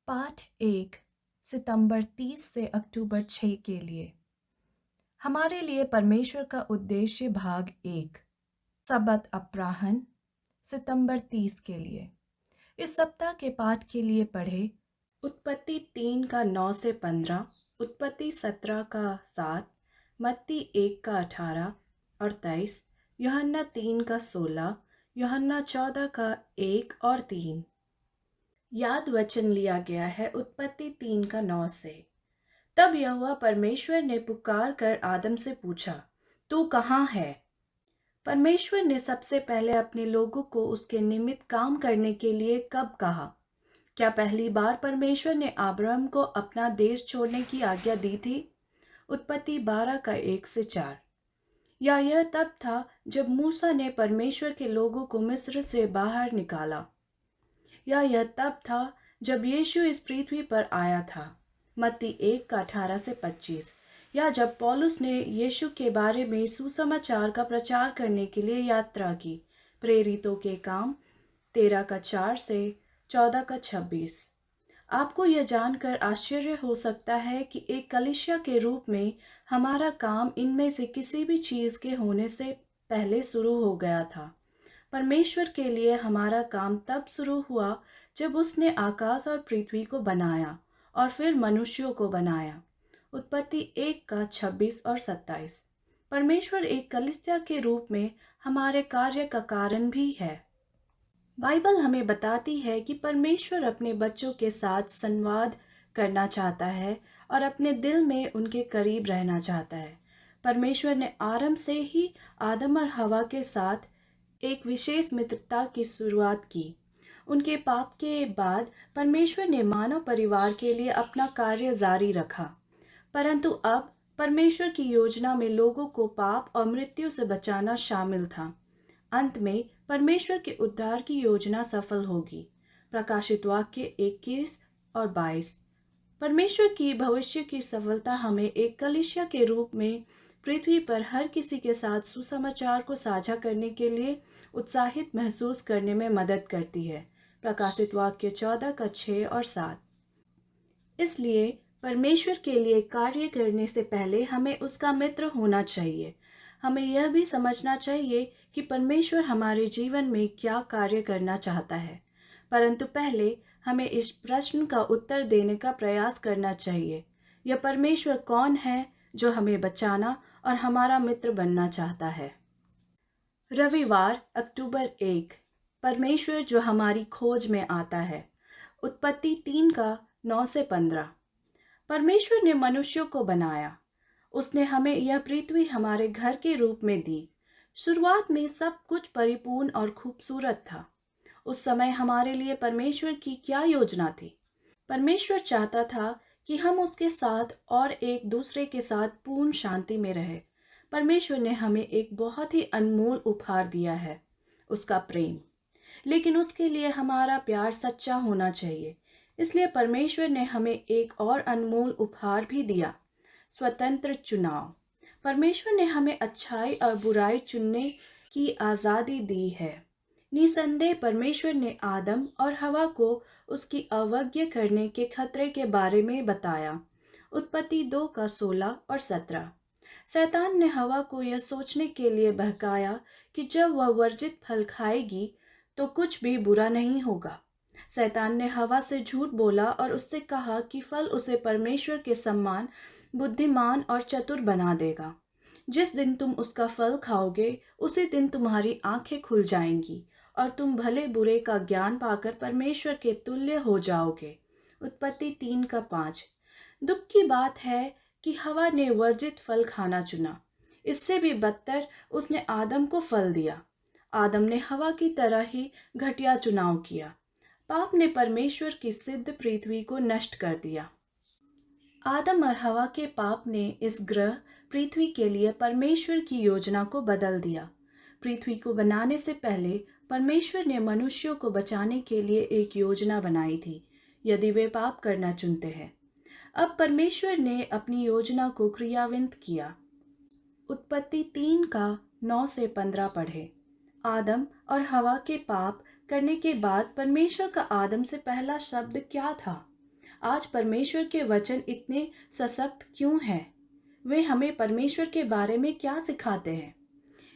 पाठ 1 सितंबर 30 से अक्टूबर 6 के लिए हमारे लिए परमेश्वर का उद्देश्य भाग 1 सबत अपराह्न सितंबर 30 के लिए इस सप्ताह के पाठ के लिए पढ़े उत्पत्ति 3 का 9 से 15, उत्पत्ति 17 का 7, मत्ती 1 का 18 और 23, यूहन्ना 3 का 16, यूहन्ना 14 का 1 और 3। याद वचन लिया गया है उत्पत्ति 3 का 9 से। तब यहोवा परमेश्वर ने पुकार कर आदम से पूछा, तू कहाँ है? परमेश्वर ने सबसे पहले अपने लोगों को उसके निमित्त काम करने के लिए कब कहा? क्या पहली बार परमेश्वर ने अब्राहम को अपना देश छोड़ने की आज्ञा दी थी? उत्पत्ति 12 का 1 से 4। या यह तब था जब मूसा ने परमेश्वर के लोगों को मिस्र से बाहर निकाला? या यह तब था जब यीशु इस पृथ्वी पर आया था? मत्ती 1 का 18 से 25। या जब पौलुस ने यीशु के बारे में सुसमाचार का प्रचार करने के लिए यात्रा की? प्रेरितों के काम 13 का 4 से 14 का 26। आपको यह जानकर आश्चर्य हो सकता है कि एक कलीसिया के रूप में हमारा काम इनमें से किसी भी चीज के होने से पहले शुरू हो गया था। परमेश्वर के लिए हमारा काम तब शुरू हुआ जब उसने आकाश और पृथ्वी को बनाया और फिर मनुष्यों को बनाया। उत्पत्ति 1 का 26 और 27। परमेश्वर एक कलीसिया के रूप में हमारे कार्य का कारण भी है। बाइबल हमें बताती है कि परमेश्वर अपने बच्चों के साथ संवाद करना चाहता है और अपने दिल में उनके करीब रहना चाहता है। परमेश्वर ने आरंभ से ही आदम और हवा के साथ एक विशेष मित्रता की शुरुआत की। उनके पाप के बाद परमेश्वर ने मानव परिवार के लिए अपना कार्य जारी रखा, परंतु अब परमेश्वर की योजना में लोगों को पाप और मृत्यु से बचाना शामिल था। अंत में परमेश्वर के उद्धार की योजना सफल होगी। प्रकाशित वाक्य 21 और 22। परमेश्वर की भविष्य की सफलता हमें एक कलीसिया के रूप में पृथ्वी पर हर किसी के साथ सुसमाचार को साझा करने के लिए उत्साहित महसूस करने में मदद करती है। प्रकाशित वाक्य 14 का 6 और 7। इसलिए परमेश्वर के लिए कार्य करने से पहले हमें उसका मित्र होना चाहिए। हमें यह भी समझना चाहिए कि परमेश्वर हमारे जीवन में क्या कार्य करना चाहता है, परंतु पहले हमें इस प्रश्न का उत्तर देने का प्रयास करना चाहिए, यह परमेश्वर कौन है जो हमें बचाना और हमारा मित्र बनना चाहता है। रविवार अक्टूबर 1। परमेश्वर जो हमारी खोज में आता है। उत्पत्ति 3 का 9 से 15। परमेश्वर ने मनुष्यों को बनाया। उसने हमें यह पृथ्वी हमारे घर के रूप में दी। शुरुआत में सब कुछ परिपूर्ण और खूबसूरत था। उस समय हमारे लिए परमेश्वर की क्या योजना थी? परमेश्वर चाहता था कि हम उसके साथ और एक दूसरे के साथ पूर्ण शांति में रहे। परमेश्वर ने हमें एक बहुत ही अनमोल उपहार दिया है, उसका प्रेम। लेकिन उसके लिए हमारा प्यार सच्चा होना चाहिए। इसलिए परमेश्वर ने हमें एक और अनमोल उपहार भी दिया, स्वतंत्र चुनाव। परमेश्वर ने हमें अच्छाई और बुराई चुनने की आज़ादी दी है। निसंदेह परमेश्वर ने आदम और हवा को उसकी अवज्ञा करने के खतरे के बारे में बताया। उत्पत्ति 2 का 16 और 17। शैतान ने हवा को यह सोचने के लिए बहकाया कि जब वह वर्जित फल खाएगी तो कुछ भी बुरा नहीं होगा। शैतान ने हवा से झूठ बोला और उससे कहा कि फल उसे परमेश्वर के समान बुद्धिमान और चतुर बना देगा। जिस दिन तुम उसका फल खाओगे उसी दिन तुम्हारी आंखें खुल जाएंगी और तुम भले बुरे का ज्ञान पाकर परमेश्वर के तुल्य हो जाओगे। उत्पत्ति 3 का 5। दुख की बात है कि हवा ने वर्जित फल खाना चुना। इससे भी बदतर उसने आदम को फल दिया। आदम ने हवा की तरह ही घटिया चुनाव किया। पाप ने परमेश्वर की सिद्ध पृथ्वी को नष्ट कर दिया। आदम और हवा के पाप ने इस ग्रह पृथ्वी के लिए परमेश्वर की योजना को बदल दिया। पृथ्वी को बनाने से पहले परमेश्वर ने मनुष्यों को बचाने के लिए एक योजना बनाई थी, यदि वे पाप करना चुनते हैं। अब परमेश्वर ने अपनी योजना को क्रियान्वित किया। उत्पत्ति 3 का 9 से 15 पढ़े। आदम और हवा के पाप करने के बाद परमेश्वर का आदम से पहला शब्द क्या था? आज परमेश्वर के वचन इतने सशक्त क्यों हैं? वे हमें परमेश्वर के बारे में क्या सिखाते हैं?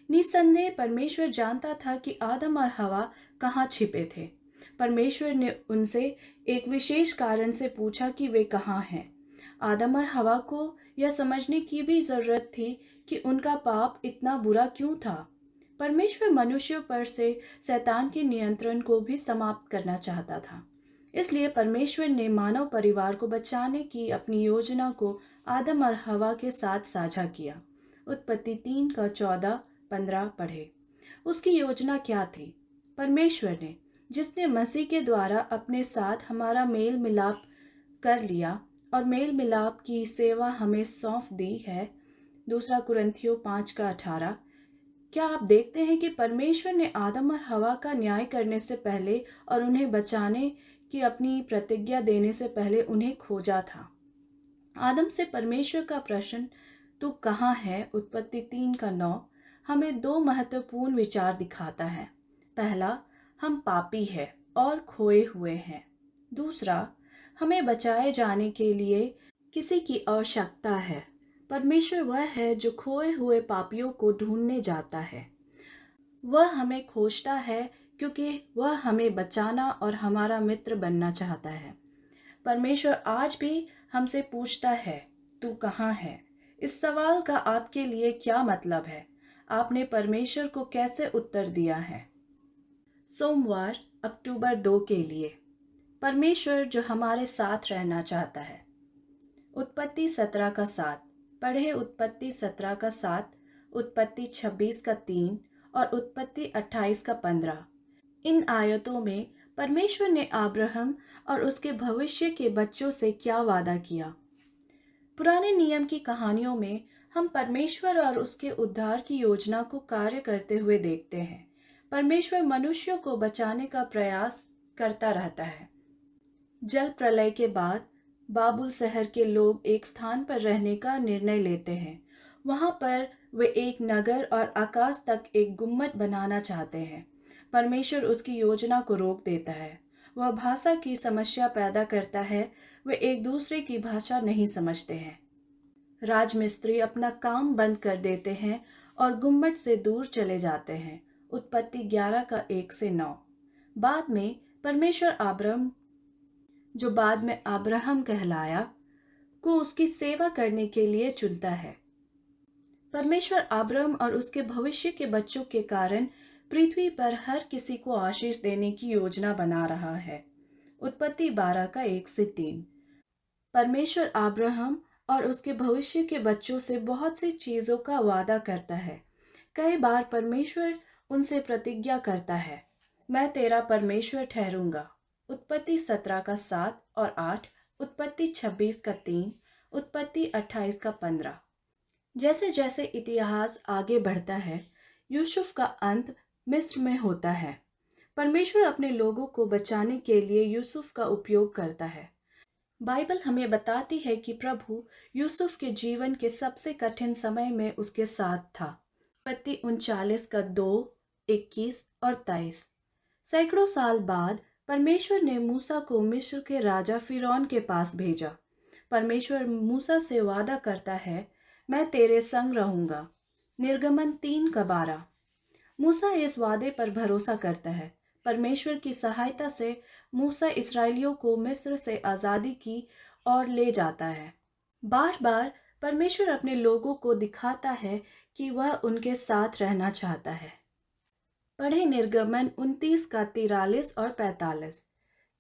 निस्संदेह परमेश्वर जानता था कि आदम और हवा कहाँ छिपे थे। परमेश्वर ने उनसे एक विशेष कारण से पूछा कि वे कहाँ हैं। आदम और हवा को यह समझने की भी जरूरत थी कि उनका पाप इतना बुरा क्यों था। परमेश्वर मनुष्यों पर से शैतान के नियंत्रण को भी समाप्त करना चाहता था। इसलिए परमेश्वर ने मानव परिवार को बचाने की अपनी योजना को आदम और हवा के साथ साझा किया। उत्पत्ति 3 का 14-15 पढ़े। उसकी योजना क्या थी? परमेश्वर ने, जिसने मसीह के द्वारा अपने साथ हमारा मेल मिलाप कर लिया और मेल मिलाप की सेवा हमें सौंप दी है, 2 कुरिन्थियों 5 का 18। क्या आप देखते हैं कि परमेश्वर ने आदम और हवा का न्याय करने से पहले और उन्हें बचाने की अपनी प्रतिज्ञा देने से पहले उन्हें खोजा था। आदम से परमेश्वर का प्रश्न, तू कहाँ है, उत्पत्ति 3 का 9, हमें 2 महत्वपूर्ण विचार दिखाता है। पहला, हम पापी हैं और खोए हुए हैं। दूसरा, हमें बचाए जाने के लिए किसी की आवश्यकता है। परमेश्वर वह है जो खोए हुए पापियों को ढूंढने जाता है। वह हमें खोजता है क्योंकि वह हमें बचाना और हमारा मित्र बनना चाहता है। परमेश्वर आज भी हमसे पूछता है, तू कहाँ है? इस सवाल का आपके लिए क्या मतलब है? आपने परमेश्वर को कैसे उत्तर दिया है? सोमवार, अक्टूबर 2 के लिए। परमेश्वर जो हमारे साथ रहना चाहता है। उत्पत्ति 17 का 7 पढ़े। उत्पत्ति 17 का 7, उत्पत्ति 26 का 3 और उत्पत्ति 28 का 15। इन आयतों में परमेश्वर ने अब्राहम और उसके भविष्य के बच्चों से क्या वादा किया? पुराने नियम की कहानियों में हम परमेश्वर और उसके उद्धार की योजना को कार्य करते हुए देखते हैं। परमेश्वर मनुष्यों को बचाने का प्रयास करता रहता है। जल प्रलय के बाद बाबुल शहर के लोग एक स्थान पर रहने का निर्णय लेते हैं। वहां पर वे एक नगर और आकाश तक एक गुम्मट बनाना चाहते हैं। परमेश्वर उसकी योजना को रोक देता है। वह भाषा की समस्या पैदा करता है। वे एक दूसरे की भाषा नहीं समझते हैं। राजमिस्त्री अपना काम बंद कर देते हैं और गुम्मट से दूर चले जाते हैं। उत्पत्ति 11 का 1 से 9। बाद में परमेश्वर अब्राहम, जो बाद में अब्राहम कहलाया, को उसकी सेवा करने के लिए चुनता है। परमेश्वर अब्राहम और उसके भविष्य के बच्चों के कारण पृथ्वी पर हर किसी को आशीष देने की योजना बना रहा है। उत्पत्ति 12 का 1 से 3। परमेश्वर अब्राहम और उसके भविष्य के बच्चों से बहुत सी चीजों का वादा करता है। कई बार परमेश्वर उनसे प्रतिज्ञा करता है, मैं तेरा परमेश्वर ठहरूंगा। उत्पत्ति 17 का 7 और 8, उत्पत्ति 26 का 3, उत्पत्ति 28 का 15। जैसे जैसे इतिहास आगे बढ़ता है, यूसुफ का अंत मिस्र में होता है। परमेश्वर अपने लोगों को बचाने के लिए यूसुफ का उपयोग करता है। बाइबल हमें बताती है कि प्रभु यूसुफ के जीवन के सबसे कठिन समय में उसके साथ था। उत्पत्ति 39 का 2, 21 और 23। सैकड़ों साल बाद परमेश्वर ने मूसा को मिस्र के राजा फिरौन के पास भेजा। परमेश्वर मूसा से वादा करता है, मैं तेरे संग रहूंगा। निर्गमन 3 का 12। मूसा इस वादे पर भरोसा करता है। परमेश्वर की सहायता से मूसा इस्राएलियों को मिस्र से आज़ादी की ओर ले जाता है। बार बार परमेश्वर अपने लोगों को दिखाता है कि वह उनके साथ रहना चाहता है। पढ़े निर्गमन 29 का 43 और 45।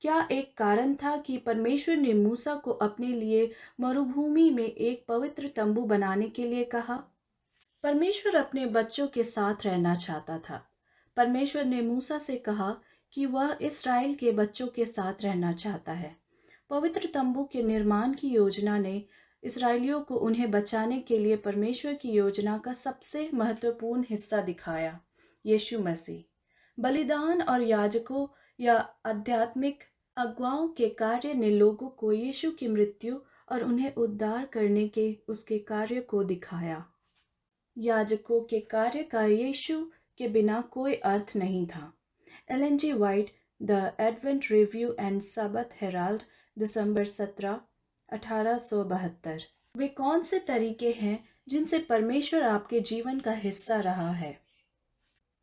क्या एक कारण था कि परमेश्वर ने मूसा को अपने लिए मरुभूमि में एक पवित्र तंबू बनाने के लिए कहा? परमेश्वर अपने बच्चों के साथ रहना चाहता था। परमेश्वर ने मूसा से कहा कि वह इस्राएल के बच्चों के साथ रहना चाहता है। पवित्र तंबू के निर्माण की योजना ने इस्राएलियों को उन्हें बचाने के लिए परमेश्वर की योजना का सबसे महत्वपूर्ण हिस्सा दिखाया, यीशु मसीह। बलिदान और याजकों या आध्यात्मिक अगुवाओं के कार्य ने लोगों को यीशु की मृत्यु और उन्हें उद्धार करने के उसके कार्य को दिखाया। याजकों के कार्य का यीशु के बिना कोई अर्थ नहीं था। Ellen G White, the Advent Review and Sabbath Herald, December 17, 1872। वे कौन से तरीके हैं जिनसे परमेश्वर आपके जीवन का हिस्सा रहा है?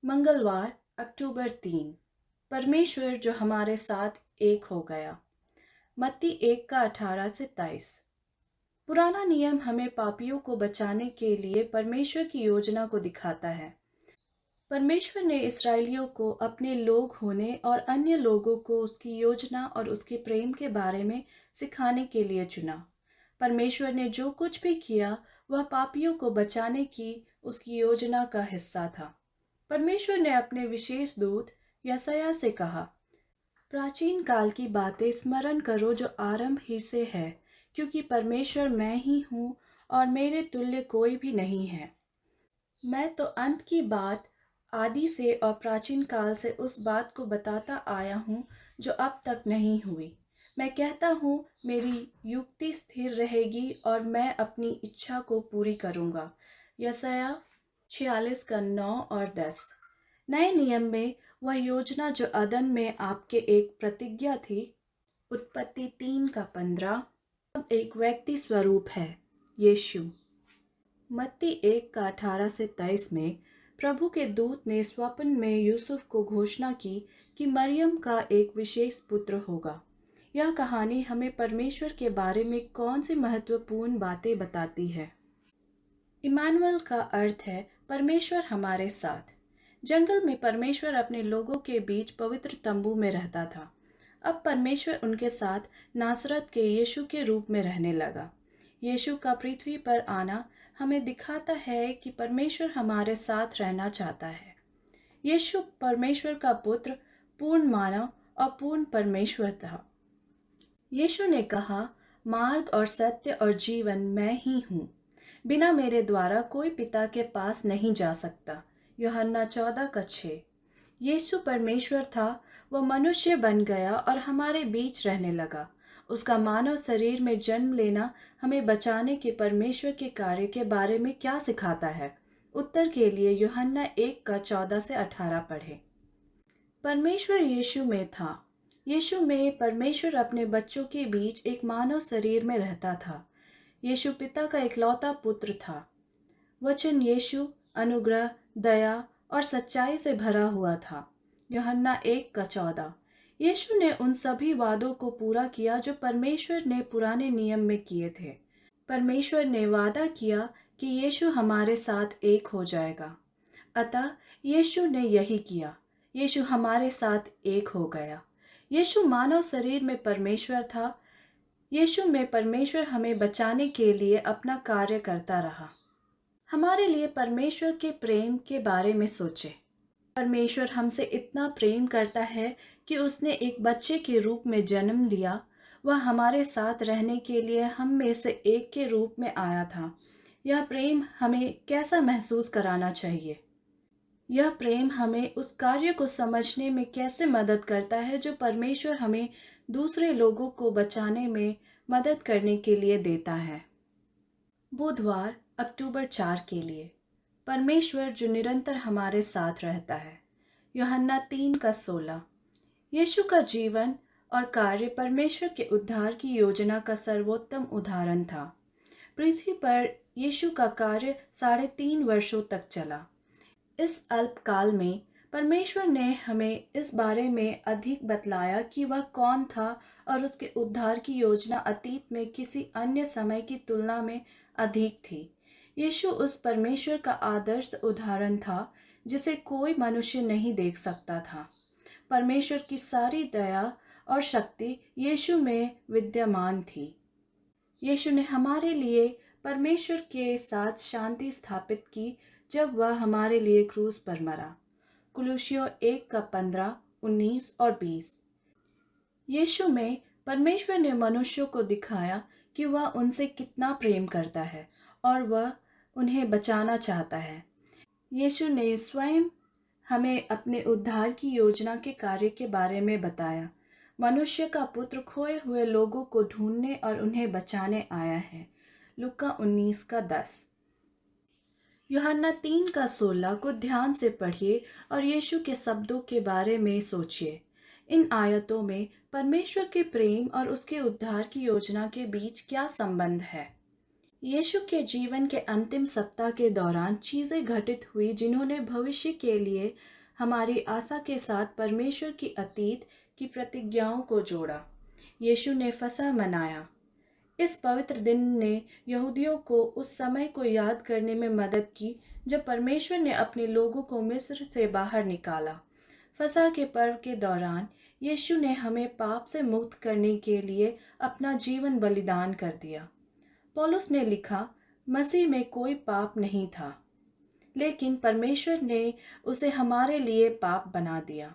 मंगलवार, अक्टूबर 3। परमेश्वर जो हमारे साथ एक हो गया। मत्ती 1 का 18 से 23। पुराना नियम हमें पापियों को बचाने के लिए परमेश्वर की योजना को दिखाता है। परमेश्वर ने इस्राएलियों को अपने लोग होने और अन्य लोगों को उसकी योजना और उसके प्रेम के बारे में सिखाने के लिए चुना। परमेश्वर ने जो कुछ भी किया वह पापियों को बचाने की उसकी योजना का हिस्सा था। परमेश्वर ने अपने विशेष दूत यशायाह से कहा, प्राचीन काल की बातें स्मरण करो जो आरंभ ही से है, क्योंकि परमेश्वर मैं ही हूँ और मेरे तुल्य कोई भी नहीं है। मैं तो अंत की बात आदि से और प्राचीन काल से उस बात को बताता आया हूँ जो अब तक नहीं हुई। मैं कहता हूँ मेरी युक्ति स्थिर रहेगी और मैं अपनी इच्छा को पूरी करूँगा। यशायाह 46 का 9 और 10। नए नियम में वह योजना जो अदन में आपके एक प्रतिज्ञा थी, उत्पत्ति 3 का 15, अब एक व्यक्ति स्वरूप है, यीशु। मत्ती 1 का 18 से 23 में प्रभु के दूत ने स्वप्न में यूसुफ को घोषणा की कि मरियम का एक विशेष पुत्र होगा। यह कहानी हमें परमेश्वर के बारे में कौन सी महत्वपूर्ण बातें बताती है? इमानुएल का अर्थ है परमेश्वर हमारे साथ। जंगल में परमेश्वर अपने लोगों के बीच पवित्र तंबू में रहता था। अब परमेश्वर उनके साथ नासरत के यीशु के रूप में रहने लगा। यीशु का पृथ्वी पर आना हमें दिखाता है कि परमेश्वर हमारे साथ रहना चाहता है। यीशु परमेश्वर का पुत्र, पूर्ण मानव और पूर्ण परमेश्वर था। यीशु ने कहा, मार्ग और सत्य और जीवन मैं ही हूँ। बिना मेरे द्वारा कोई पिता के पास नहीं जा सकता। यूहन्ना 14 का 6। यीशु परमेश्वर था, वह मनुष्य बन गया और हमारे बीच रहने लगा। उसका मानव शरीर में जन्म लेना हमें बचाने के परमेश्वर के कार्य के बारे में क्या सिखाता है? उत्तर के लिए यूहन्ना 1 का 14 से 18 पढ़े। परमेश्वर यीशु में था। यीशु में परमेश्वर अपने बच्चों के बीच एक मानव शरीर में रहता था। यीशु पिता का इकलौता पुत्र था। वचन यीशु अनुग्रह, दया और सच्चाई से भरा हुआ था। यूहन्ना 1 का 14। यीशु ने उन सभी वादों को पूरा किया जो परमेश्वर ने पुराने नियम में किए थे। परमेश्वर ने वादा किया कि यीशु हमारे साथ एक हो जाएगा। अतः यीशु ने यही किया। यीशु हमारे साथ एक हो गया। यीशु मानव शरीर में परमेश्वर था। यीशु में परमेश्वर हमें बचाने के लिए अपना कार्य करता रहा। हमारे लिए परमेश्वर के प्रेम के बारे में सोचें। परमेश्वर हमसे इतना प्रेम करता है कि उसने एक बच्चे के रूप में जन्म लिया। वह हमारे साथ रहने के लिए हम में से एक के रूप में आया था। यह प्रेम हमें कैसा महसूस कराना चाहिए? यह प्रेम हमें उस कार्य को समझने में कैसे मदद करता है जो परमेश्वर हमें दूसरे लोगों को बचाने में मदद करने के लिए देता है। बुधवार, अक्टूबर 4 के लिए परमेश्वर जो निरंतर हमारे साथ रहता है। यूहन्ना 3 का 16। यीशु का जीवन और कार्य परमेश्वर के उद्धार की योजना का सर्वोत्तम उदाहरण था। पृथ्वी पर यीशु का कार्य 3.5 वर्षों तक चला। इस अल्पकाल में परमेश्वर ने हमें इस बारे में अधिक बतलाया कि वह कौन था और उसके उद्धार की योजना अतीत में किसी अन्य समय की तुलना में अधिक थी। यीशु उस परमेश्वर का आदर्श उदाहरण था जिसे कोई मनुष्य नहीं देख सकता था। परमेश्वर की सारी दया और शक्ति यीशु में विद्यमान थी। यीशु ने हमारे लिए परमेश्वर के साथ शांति स्थापित की जब वह हमारे लिए क्रूस पर मरा। कुलुस्सियों 1 का 15, 19 और 20। यीशु में परमेश्वर ने मनुष्यों को दिखाया कि वह उनसे कितना प्रेम करता है और वह उन्हें बचाना चाहता है। यीशु ने स्वयं हमें अपने उद्धार की योजना के कार्य के बारे में बताया। मनुष्य का पुत्र खोए हुए लोगों को ढूंढने और उन्हें बचाने आया है। लूका 19 का 10। यूहन्ना 3 का 16 को ध्यान से पढ़िए और यीशु के शब्दों के बारे में सोचिए। इन आयतों में परमेश्वर के प्रेम और उसके उद्धार की योजना के बीच क्या संबंध है? यीशु के जीवन के अंतिम सप्ताह के दौरान चीजें घटित हुई जिन्होंने भविष्य के लिए हमारी आशा के साथ परमेश्वर की अतीत की प्रतिज्ञाओं को जोड़ा। यीशु ने फसह मनाया। इस पवित्र दिन ने यहूदियों को उस समय को याद करने में मदद की जब परमेश्वर ने अपने लोगों को मिस्र से बाहर निकाला। फसह के पर्व के दौरान यीशु ने हमें पाप से मुक्त करने के लिए अपना जीवन बलिदान कर दिया। पौलुस ने लिखा, मसीह में कोई पाप नहीं था, लेकिन परमेश्वर ने उसे हमारे लिए पाप बना दिया।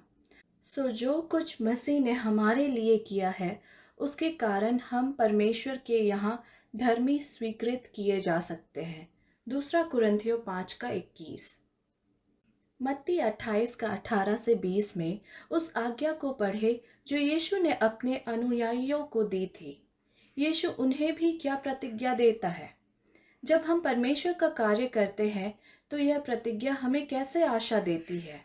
सो जो कुछ मसीह ने हमारे लिए किया है, उसके कारण हम परमेश्वर के यहाँ धर्मी स्वीकृत किए जा सकते हैं। दूसरा कुरिन्थियों 5:21। मत्ती 28:18-20 में उस आज्ञा को पढ़े जो यीशु ने अपने अनुयायियों को दी थी। यीशु उन्हें भी क्या प्रतिज्ञा देता है? जब हम परमेश्वर का कार्य करते हैं तो यह प्रतिज्ञा हमें कैसे आशा देती है?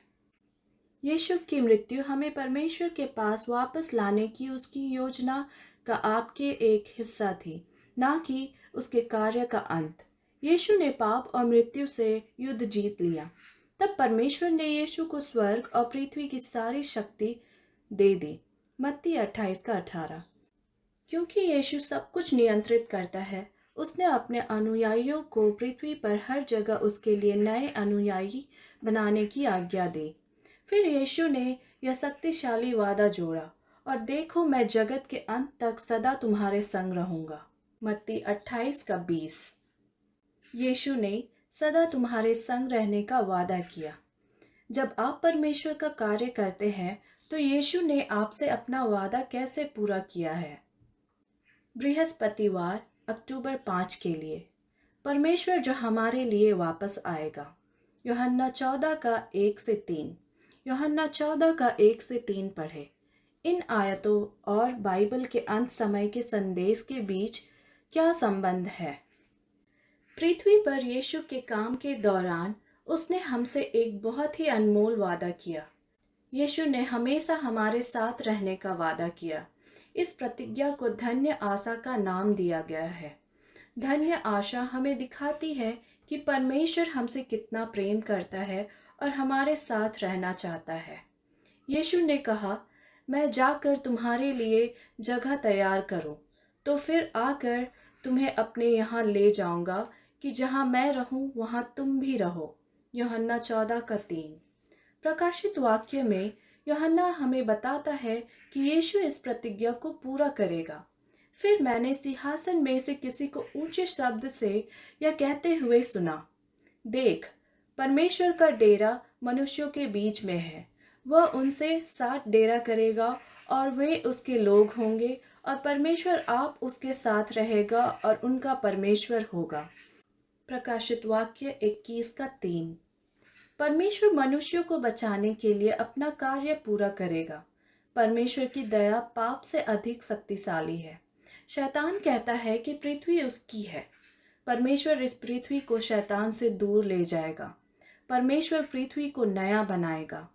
यीशु की मृत्यु हमें परमेश्वर के पास वापस लाने की उसकी योजना का आपके एक हिस्सा थी, ना कि उसके कार्य का अंत। यीशु ने पाप और मृत्यु से युद्ध जीत लिया। तब परमेश्वर ने यीशु को स्वर्ग और पृथ्वी की सारी शक्ति दे दी। मत्ती 28:18। क्योंकि यीशु सब कुछ नियंत्रित करता है, उसने अपने अनुयायियों को पृथ्वी पर हर जगह उसके लिए नए अनुयायी बनाने की आज्ञा दी। फिर यीशु ने यह शक्तिशाली वादा जोड़ा, और देखो मैं जगत के अंत तक सदा तुम्हारे संग रहूंगा। मत्ती 28:20। यीशु ने सदा तुम्हारे संग रहने का वादा किया। जब आप परमेश्वर का कार्य करते हैं तो यीशु ने आपसे अपना वादा कैसे पूरा किया है? बृहस्पतिवार अक्टूबर 5 के लिए परमेश्वर जो हमारे लिए वापस आएगा। यूहन्ना 14:1-3। यूहन्ना 14:1-3 पढ़े। इन आयतों और बाइबल के अंत समय के संदेश के बीच क्या संबंध है? पृथ्वी पर यीशु के काम के दौरान उसने हमसे एक बहुत ही अनमोल वादा किया। यीशु ने हमेशा हमारे साथ रहने का वादा किया। इस प्रतिज्ञा को धन्य आशा का नाम दिया गया है। धन्य आशा हमें दिखाती है कि परमेश्वर हमसे कितना प्रेम करता है और हमारे साथ रहना चाहता है। यीशु ने कहा, मैं जाकर तुम्हारे लिए जगह तैयार करूं, तो फिर आकर तुम्हें अपने यहाँ ले जाऊंगा कि जहाँ मैं रहूं वहाँ तुम भी रहो। यूहन्ना 14:3। प्रकाशित वाक्य में यूहन्ना हमें बताता है कि यीशु इस प्रतिज्ञा को पूरा करेगा। फिर मैंने सिंहासन में से किसी को ऊंचे शब्द से यह कहते हुए सुना, देख, परमेश्वर का डेरा मनुष्यों के बीच में है। वह उनसे साथ डेरा करेगा और वे उसके लोग होंगे, और परमेश्वर आप उसके साथ रहेगा और उनका परमेश्वर होगा। प्रकाशित वाक्य 21:3। परमेश्वर मनुष्यों को बचाने के लिए अपना कार्य पूरा करेगा। परमेश्वर की दया पाप से अधिक शक्तिशाली है। शैतान कहता है कि पृथ्वी उसकी है। परमेश्वर इस पृथ्वी को शैतान से दूर ले जाएगा। परमेश्वर पृथ्वी को नया बनाएगा।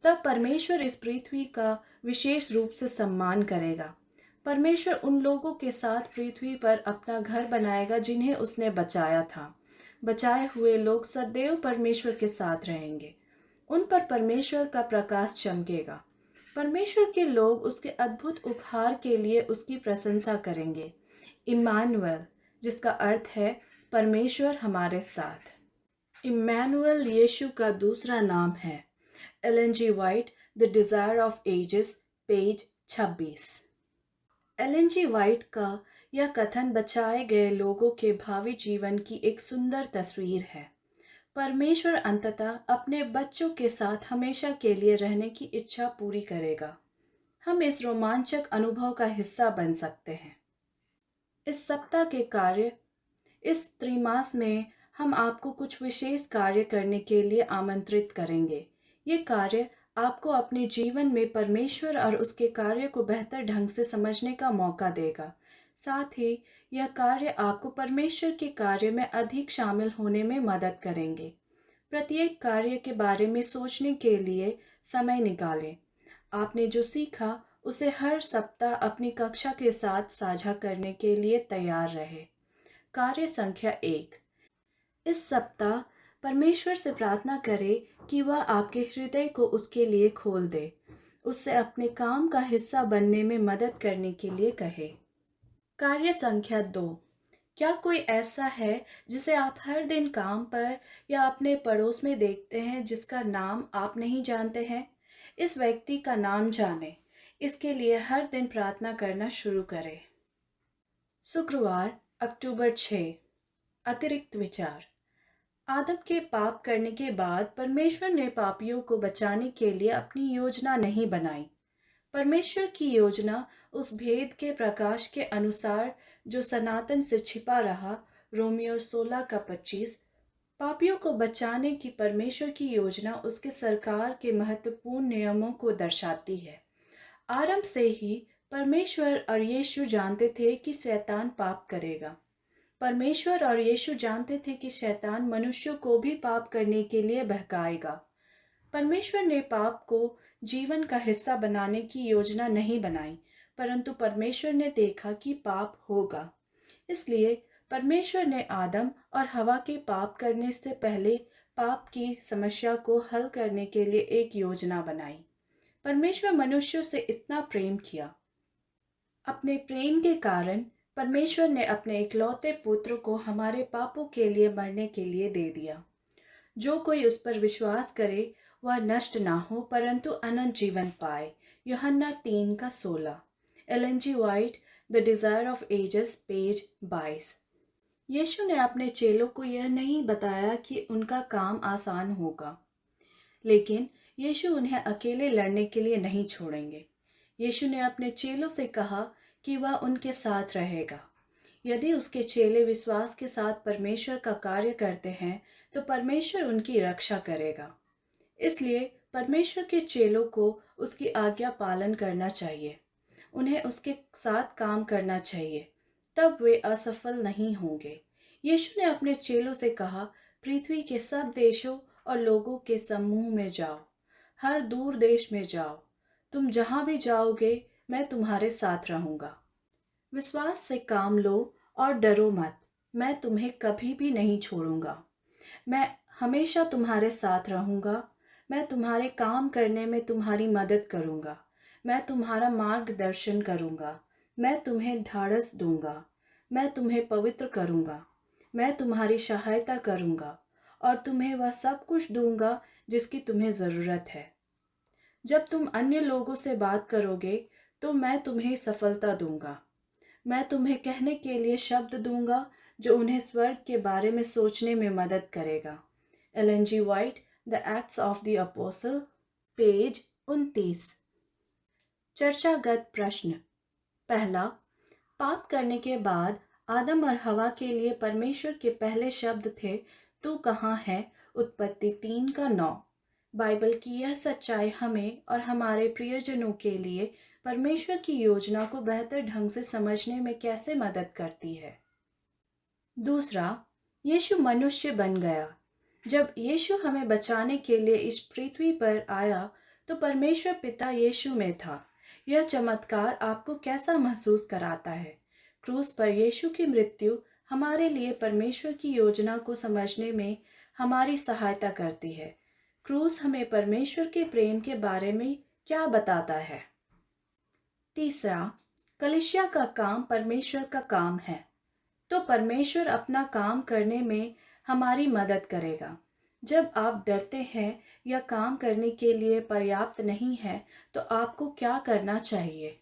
तब परमेश्वर इस पृथ्वी का विशेष रूप से सम्मान करेगा। परमेश्वर उन लोगों के साथ पृथ्वी पर अपना घर बनाएगा जिन्हें उसने बचाया था। बचाए हुए लोग सदैव परमेश्वर के साथ रहेंगे। उन पर परमेश्वर का प्रकाश चमकेगा। परमेश्वर के लोग उसके अद्भुत उपहार के लिए उसकी प्रशंसा करेंगे। इम्मानुएल, जिसका अर्थ है परमेश्वर हमारे साथ। इम्मानुएल यीशु का दूसरा नाम है। Ellen G White, the desire of ages, page 26। Ellen G White का यह कथन बचाए गए लोगों के भावी जीवन की एक सुंदर तस्वीर है। परमेश्वर अंततः अपने बच्चों के साथ हमेशा के लिए रहने की इच्छा पूरी करेगा। हम इस रोमांचक अनुभव का हिस्सा बन सकते हैं। इस सप्ताह के कार्य, इस त्रिमास में हम आपको कुछ विशेष कार्य करने के लिए आमंत्रित करेंगे। ये कार्य आपको अपने जीवन में परमेश्वर और उसके कार्य को बेहतर ढंग से समझने का मौका देगा। साथ ही यह कार्य आपको परमेश्वर के कार्य में अधिक शामिल होने में मदद करेंगे। प्रत्येक कार्य के बारे में सोचने के लिए समय निकालें। आपने जो सीखा उसे हर सप्ताह अपनी कक्षा के साथ साझा करने के लिए तैयार रहे। कार्य संख्या 1। इस सप्ताह परमेश्वर से प्रार्थना करें कि वह आपके हृदय को उसके लिए खोल दे। उससे अपने काम का हिस्सा बनने में मदद करने के लिए कहे। कार्य संख्या 2। क्या कोई ऐसा है जिसे आप हर दिन काम पर या अपने पड़ोस में देखते हैं जिसका नाम आप नहीं जानते हैं? इस व्यक्ति का नाम जानें। इसके लिए हर दिन प्रार्थना करना शुरू करें। शुक्रवार अक्टूबर 6। अतिरिक्त विचार। आदम के पाप करने के बाद परमेश्वर ने पापियों को बचाने के लिए अपनी योजना नहीं बनाई। परमेश्वर की योजना उस भेद के प्रकाश के अनुसार जो सनातन से छिपा रहा। रोमियो 16:25। पापियों को बचाने की परमेश्वर की योजना उसके सरकार के महत्वपूर्ण नियमों को दर्शाती है। आरंभ से ही परमेश्वर और यीशु जानते थे कि शैतान पाप करेगा। परमेश्वर और यीशु जानते थे कि शैतान मनुष्यों को भी पाप करने के लिए बहकाएगा। परमेश्वर ने पाप को जीवन का हिस्सा बनाने की योजना नहीं बनाई, परंतु परमेश्वर ने देखा कि पाप होगा। इसलिए परमेश्वर ने आदम और हवा के पाप करने से पहले पाप की समस्या को हल करने के लिए एक योजना बनाई। परमेश्वर मनुष्यों से इतना प्रेम किया। अपने प्रेम के कारण परमेश्वर ने अपने इकलौते पुत्र को हमारे पापों के लिए मरने के लिए दे दिया। जो कोई उस पर विश्वास करे वह नष्ट ना हो परंतु अनंत जीवन पाए। यूहन्ना 3:16। Ellen G White, the desire of ages, page 22। यीशु ने अपने चेलों को यह नहीं बताया कि उनका काम आसान होगा, लेकिन यीशु उन्हें अकेले लड़ने के लिए नहीं छोड़ेंगे। यीशु ने अपने चेलों से कहा कि वह उनके साथ रहेगा। यदि उसके चेले विश्वास के साथ परमेश्वर का कार्य करते हैं तो परमेश्वर उनकी रक्षा करेगा। इसलिए परमेश्वर के चेलों को उसकी आज्ञा पालन करना चाहिए। उन्हें उसके साथ काम करना चाहिए, तब वे असफल नहीं होंगे। यीशु ने अपने चेलों से कहा, पृथ्वी के सब देशों और लोगों के समूह में जाओ, हर दूर देश में जाओ। तुम जहां भी जाओगे मैं तुम्हारे साथ रहूंगा। विश्वास से काम लो और डरो मत। मैं तुम्हें कभी भी नहीं छोड़ूंगा। मैं हमेशा तुम्हारे साथ रहूंगा। मैं तुम्हारे काम करने में तुम्हारी मदद करूंगा। मैं तुम्हारा मार्गदर्शन करूंगा। मैं तुम्हें ढाढ़स दूंगा। मैं तुम्हें पवित्र करूंगा। मैं तुम्हारी सहायता करूंगा और तुम्हें वह सब कुछ दूंगा जिसकी तुम्हें ज़रूरत है। जब तुम अन्य लोगों से बात करोगे तो मैं तुम्हें सफलता दूंगा। मैं तुम्हें कहने के लिए शब्द दूंगा जो उन्हें स्वर्ग के बारे में सोचने में मदद करेगा। Ellen G White, the acts of the apostle, page 29। चर्चागत प्रश्न। पहला, पाप करने के बाद आदम और हवा के लिए परमेश्वर के पहले शब्द थे, तू कहाँ है? उत्पत्ति 3:9। बाइबल की यह सच्चाई हमें और हमारे प्रियजनों के लिए परमेश्वर की योजना को बेहतर ढंग से समझने में कैसे मदद करती है? दूसरा, यीशु मनुष्य बन गया। जब यीशु हमें बचाने के लिए इस पृथ्वी पर आया तो परमेश्वर पिता यीशु में था। यह चमत्कार आपको कैसा महसूस कराता है? क्रूस पर यीशु की मृत्यु हमारे लिए परमेश्वर की योजना को समझने में हमारी सहायता करती है। क्रूस हमें परमेश्वर के प्रेम के बारे में क्या बताता है? तीसरा, कलीसिया का काम परमेश्वर का काम है, तो परमेश्वर अपना काम करने में हमारी मदद करेगा। जब आप डरते हैं या काम करने के लिए पर्याप्त नहीं है तो आपको क्या करना चाहिए?